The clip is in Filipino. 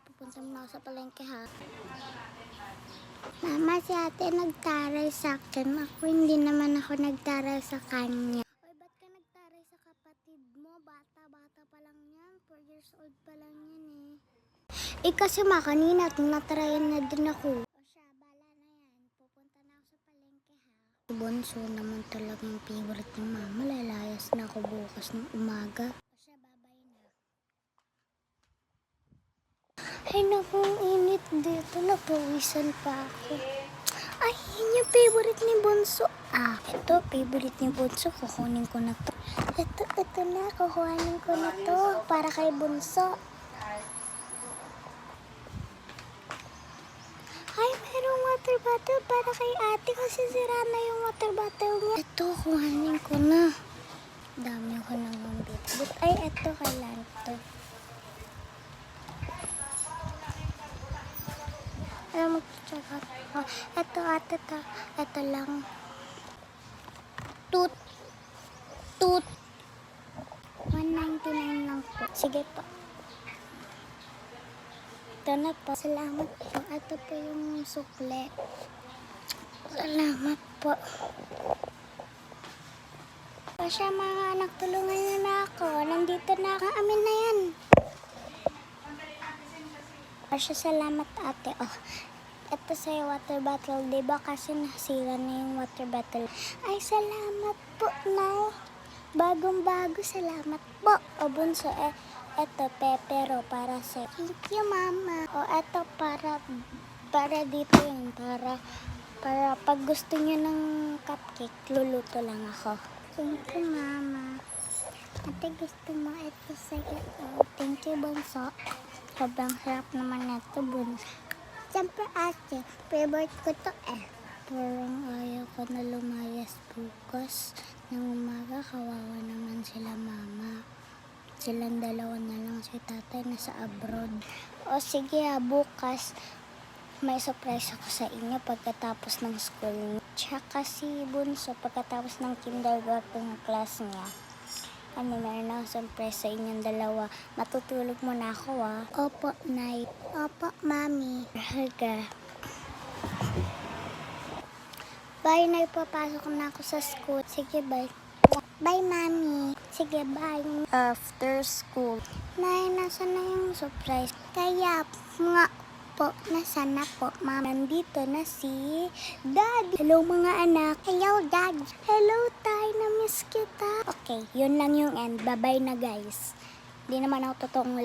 pupunta muna ako sa palengke ha. Mama, si ate nagtaray sa akin. Ako hindi naman ako nagtaray sa kanya. Oy, ba't ka nagtaray sa kapatid mo? Bata-bata pa lang yan. 4 years old pa lang yan eh. Kasi kanina tinatarayan na din ako. O siya, bala na yan. Pupunta na ako sa palengke ha. Bunso naman talagang favorite ng mama. Lalayas na ako bukas ng umaga. O siya, babay na. Ay naku, init dito. Napawisan pa ako. Ay, yun yung favorite ni Bunso. Ito, favorite ni Bunso. Kukunin ko na to. Ito na. Kukuhanin ko na to. Para kay Bunso. Ay, merong water bottle para kay ate kasi sira na yung water bottle niya. Ito, kuhanin ko na. Dami ko nang mambit. Ay, ito kailan to. Alam mo, tsaka ko. Ito lang. Toot. 199 lang po. Sige po. Ito na po. Salamat po. Ito po yung sukle. Salamat po. O siya mga anak, tulungan niyo na ako. Nandito na ako. Amin na yan. O siya, salamat ate. Ito sa'yo water bottle. Diba kasi nasira na yung water bottle. Ay, salamat po na. Bagong-bago. Salamat po. O Bunso, eto, pepero para sa... Thank you, mama. O, eto, para dito yun. Para pag gusto nyo ng cupcake, luluto lang ako. Thank you, mama. Ate, gusto mo ito sa'yo. Thank you, Bunso. Sobrang sarap naman ito, Bunso. Siyempre, ate, favorite ko to Parang ayaw ko na lumayas bukas. Nang umaga, kawawa naman sila mama. Silang dalawa na lang, si tatay nasa abroad. O sige bukas may surprise ako sa inyo pagkatapos ng school. Tsaka si Bunso pagkatapos ng kindergarten class niya. Meron ako surprise sa inyong dalawa. Matutulog muna ako Opo, Nay. Opo, Mami. Haga. Bye, Nay. Papasok na ako sa school. Sige, bye. Bye, Mami. Sige, bye. After school. Nay, nasa na yung surprise? Kaya nga po, nasa na po, Ma'am. Nandito na si Dad. Hello, mga anak. Hello, Dad. Hello, Tay. Na-miss kita. Okay, yun lang yung end. Bye-bye na, guys. Hindi naman ako totoong